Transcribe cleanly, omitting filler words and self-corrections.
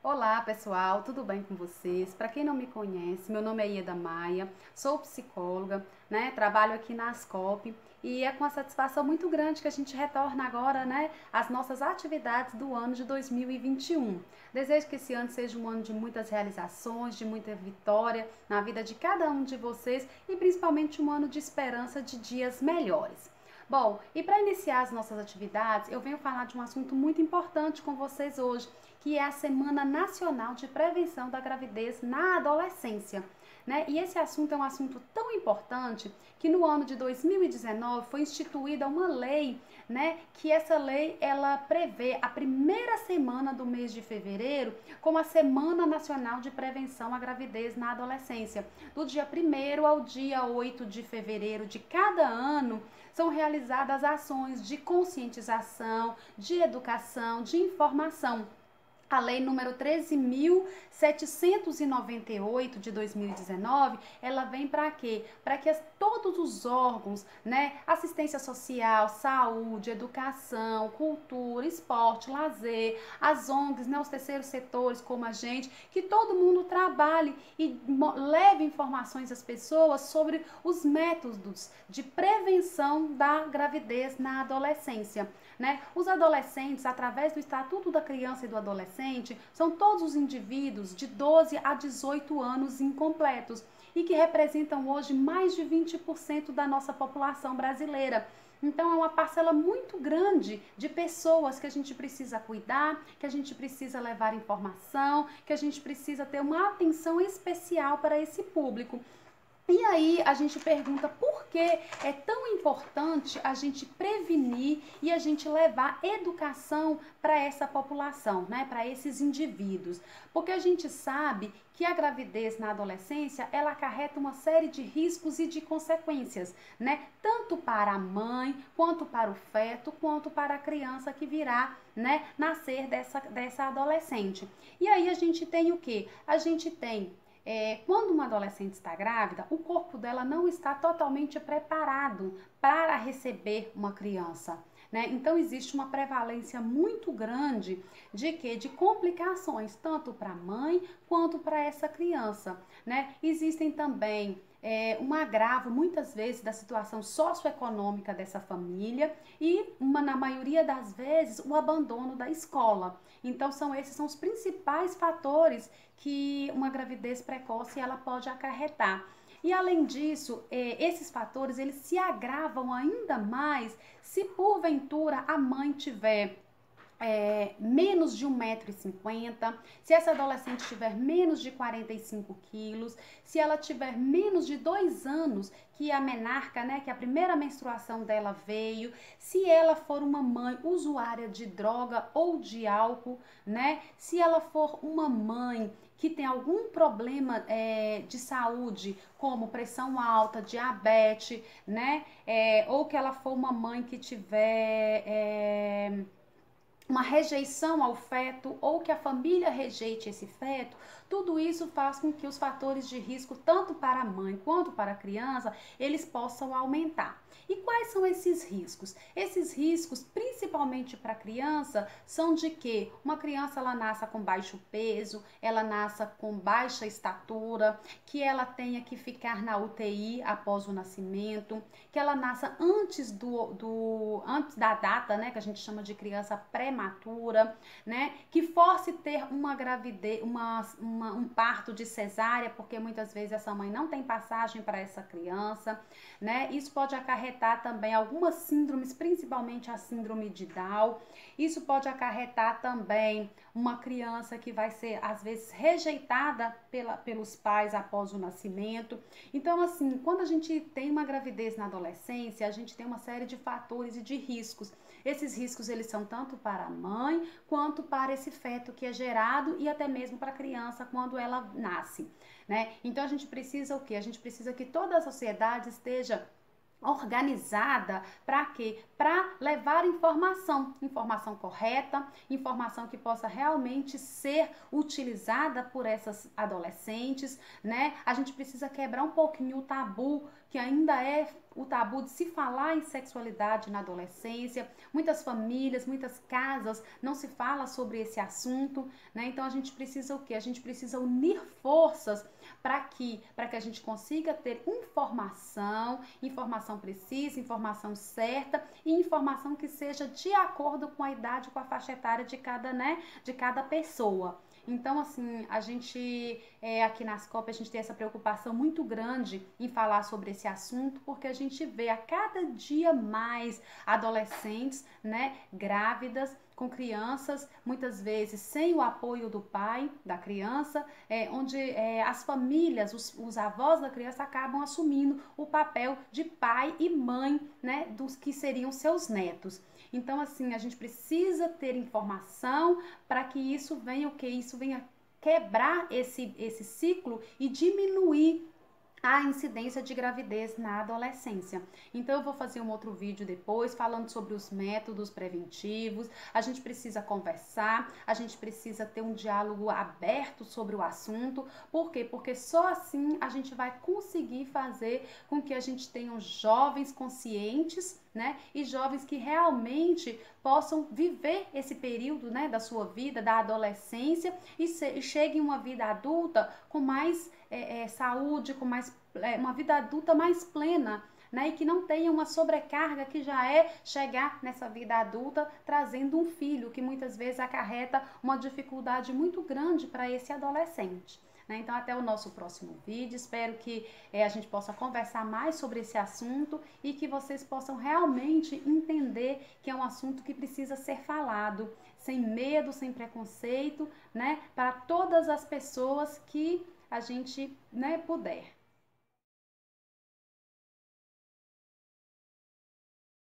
Olá pessoal, tudo bem com vocês? Para quem não me conhece, meu nome é Ieda Maia, sou psicóloga, Trabalho aqui na Ascop e é com uma satisfação muito grande que a gente retorna agora, às nossas atividades do ano de 2021. Desejo que esse ano seja um ano de muitas realizações, de muita vitória na vida de cada um de vocês e principalmente um ano de esperança de dias melhores. Bom, e para iniciar as nossas atividades, eu venho falar de um assunto muito importante com vocês hoje, que é a Semana Nacional de Prevenção da Gravidez na Adolescência. E esse assunto é um assunto tão importante que no ano de 2019 foi instituída uma lei, que essa lei ela prevê a primeira semana do mês de fevereiro como a Semana Nacional de Prevenção à Gravidez na Adolescência. Do dia 1º ao dia 8 de fevereiro de cada ano são realizadas ações de conscientização, de educação, de informação. A lei número 13.798 de 2019, ela vem para quê? Para que todos os órgãos, assistência social, saúde, educação, cultura, esporte, lazer, as ONGs, os terceiros setores como a gente, que todo mundo trabalhe e leve informações às pessoas sobre os métodos de prevenção da gravidez na adolescência. Os adolescentes, através do Estatuto da Criança e do Adolescente, são todos os indivíduos de 12 a 18 anos incompletos e que representam hoje mais de 20% da nossa população brasileira. Então é uma parcela muito grande de pessoas que a gente precisa cuidar, que a gente precisa levar informação, que a gente precisa ter uma atenção especial para esse público. E aí a gente pergunta por que é tão importante a gente prevenir e a gente levar educação para essa população, para esses indivíduos. Porque a gente sabe que a gravidez na adolescência, ela acarreta uma série de riscos e de consequências, tanto para a mãe, quanto para o feto, quanto para a criança que virá, nascer dessa adolescente. E aí a gente tem o quê? A gente tem quando uma adolescente está grávida, o corpo dela não está totalmente preparado para receber uma criança. Então existe uma prevalência muito grande de complicações, tanto para a mãe quanto para essa criança. Existem também um agravo, muitas vezes, da situação socioeconômica dessa família e, na maioria das vezes, o abandono da escola. Então, esses são os principais fatores que uma gravidez precoce ela pode acarretar. E, além disso, esses fatores eles se agravam ainda mais se, porventura, a mãe tiver menos de 1,50 m, se essa adolescente tiver menos de 45 quilos, se ela tiver menos de 2 anos que a menarca, que a primeira menstruação dela veio, se ela for uma mãe usuária de droga ou de álcool, se ela for uma mãe que tem algum problema de saúde, como pressão alta, diabetes, ou que ela for uma mãe que tiver uma rejeição ao feto ou que a família rejeite esse feto, tudo isso faz com que os fatores de risco, tanto para a mãe quanto para a criança, eles possam aumentar. E quais são esses riscos? Esses riscos, principalmente para a criança, são de que uma criança ela nasça com baixo peso, ela nasça com baixa estatura, que ela tenha que ficar na UTI após o nascimento, que ela nasça antes da data, que a gente chama de criança prematura, que force ter uma gravidez, um parto de cesárea, porque muitas vezes essa mãe não tem passagem para essa criança, Isso pode acarretar também algumas síndromes, principalmente a síndrome de Down. Isso pode acarretar também uma criança que vai ser, às vezes, rejeitada pelos pais após o nascimento. Então, assim, quando a gente tem uma gravidez na adolescência, a gente tem uma série de fatores e de riscos. Esses riscos, eles são tanto para a mãe, quanto para esse feto que é gerado e até mesmo para a criança quando ela nasce, Então, a gente precisa o quê? A gente precisa que toda a sociedade esteja organizada para quê? Para levar informação correta, informação que possa realmente ser utilizada por essas adolescentes, A gente precisa quebrar um pouquinho o tabu que ainda é o tabu de se falar em sexualidade na adolescência. Muitas famílias, muitas casas não se fala sobre esse assunto, né? Então a gente precisa o quê? A gente precisa unir forças para que a gente consiga ter informação precisa, informação certa e informação que seja de acordo com a idade, com a faixa etária de cada, né, de cada pessoa. Então, assim, a gente, aqui na Ascope, a gente tem essa preocupação muito grande em falar sobre esse assunto, porque a gente vê a cada dia mais adolescentes, né, grávidas, com crianças, muitas vezes sem o apoio do pai da criança, onde as famílias, os avós da criança acabam assumindo o papel de pai e mãe, né, dos que seriam seus netos. Então, assim, a gente precisa ter informação para que isso venha Isso venha quebrar esse ciclo e diminuir a incidência de gravidez na adolescência. Então eu vou fazer um outro vídeo depois falando sobre os métodos preventivos. A gente precisa conversar, a gente precisa ter um diálogo aberto sobre o assunto. Por quê? Porque só assim a gente vai conseguir fazer com que a gente tenha jovens conscientes, né? E jovens que realmente possam viver esse período, né, da sua vida, da adolescência e cheguem uma vida adulta com mais saúde, com mais uma vida adulta mais plena, né? E que não tenha uma sobrecarga que já é chegar nessa vida adulta trazendo um filho, que muitas vezes acarreta uma dificuldade muito grande para esse adolescente. Né? Então, até o nosso próximo vídeo. Espero que a gente possa conversar mais sobre esse assunto e que vocês possam realmente entender que é um assunto que precisa ser falado, sem medo, sem preconceito, né? Para todas as pessoas que a gente, né, puder.